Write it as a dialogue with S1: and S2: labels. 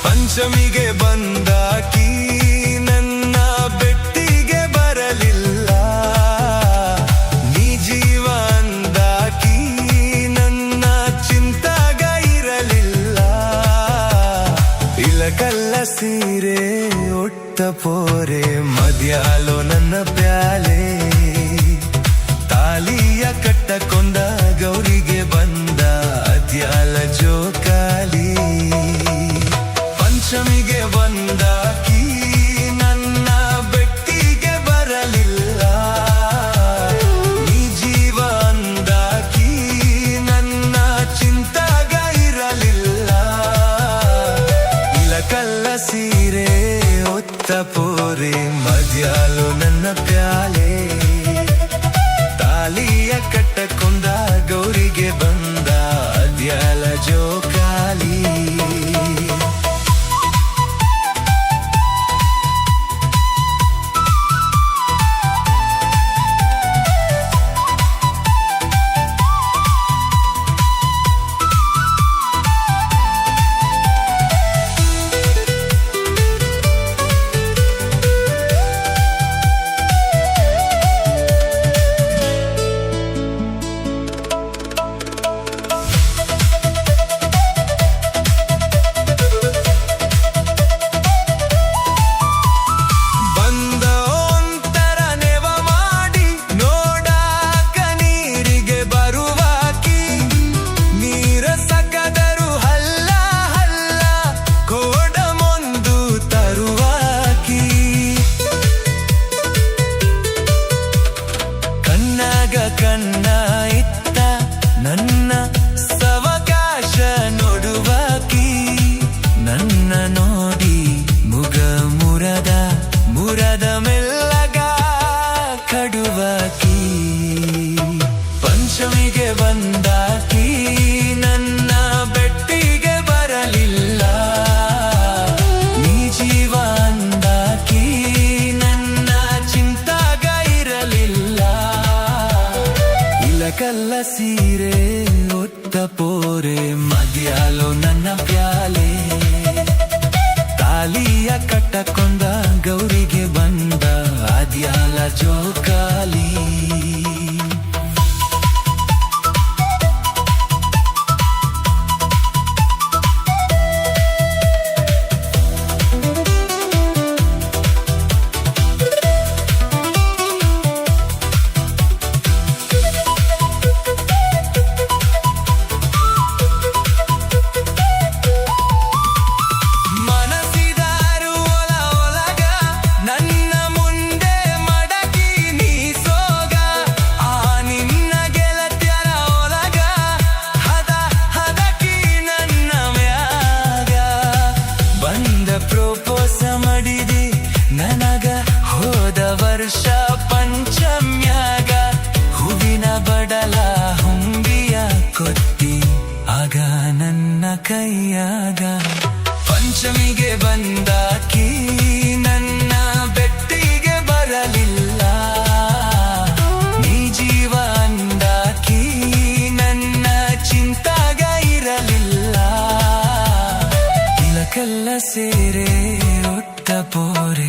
S1: ಪಂಚಮಿಗೆ ಬಂದಾಕಿ ನನ್ನ ಬೆಟ್ಟಿಗೆ ಬರಲಿಲ್ಲ, ನೀ ಜೀವ ಅಂದಾಕಿ ನನ್ನ ಚಿಂತಾಗ ಇರಲಿಲ್ಲ. ಇಲಕಲ್ಲ ಸೀರೆ ಒಟ್ಟ ಪೋರೆ ಮದ್ಯಾಲೋ ನನ್ನ ಪ್ಯಾಲೆ, ತಾಲಿಯ ಕಟ್ಟಕೊಂಡ ಗೌರಿಗೆ ಬಂದ ಅದ್ಯಾಲ ಜೋಕಾಲಿ. ಪಂಚಮಿಗೆ ಬಂದಾಕಿ ನನ್ನ ಬೆಟ್ಟಿಗೆ ಬರಲಿಲ್ಲ, ನೀ ಜೀವ ಅಂದಾಕಿ ನನ್ನ ಚಿಂತಾಗ ಇರಲಿಲ್ಲ. ಇಲಕಲ್ಲ ಸೀರೆ ಒತ್ತ ಪೋರೆ ಮದ್ಯಾಲು ನನ್ನ ಪ್ಯಾಲೆ, ತಾಲಿಯ ಕಟ್ಟಕೊಂಡ ಗೌರಿಗೆ ಬಂದ ಅದ್ಯಾಲ ಜೋಕಾಲಿ. ಕಣ್ಣ ಇತ್ತ ನನ್ನ ಸವಕಾಶ ನೋಡುವಾಕಿ, ನನ್ನ ನೋಡಿ ಮುಗ ಮುರದ ಮೆಲ್ಲಗ ಕಡುವಾಕಿ. ಪಂಚಮಿಗೆ ಬಂದಾಕಿ ನನ್ನ ಬೆಟ್ಟಿಗೆ ಬರಲಿಲ್ಲ, ನೀ ಜೀವ ಅಂದಾಕಿ ನನ್ನ ಚಿಂತಾಗ ಇರಲಿಲ್ಲ. ಇಲಕಲ್ಲ ಸೀರೆ ಒತ್ತ ಪೋರೆ ಮದ್ಯಾಲೋ ನನ್ನ ಪ್ಯಾಲೆ, ತಾಲಿಯ ಕಟ್ಟಕೊಂಡ ಗೌರಿಗೆ ಬಂದ ಅದ್ಯಾಲ ಜೋಕಾಲಿ. ಪ್ರಪೋಸ ಮಾಡಿದಿ ನನಗ ಹೋದ ವರ್ಷ ಪಂಚಮ್ಯಾಗ, ಹೂವಿನ ಬಡಲ ಹುಂಬಿಯ ಕೊತ್ತಿ ಆಗ ನನ್ನ ಕೈಯಾಗ. ಪಂಚಮಿಗೆ ಬಂದಾಕಿ ನನ್ನ ಬೆಟ್ಟಿಗೆ ಬರಲಿಲ್ಲ, ನೀ ಜೀವ ಅಂದಾಕಿ ನನ್ನ ಚಿಂತಾಗ ಇರಲಿಲ್ಲ. ಇಲಕಲ್ಲ ಸೇರೆ ಒತ್ತ ಪೋರೆ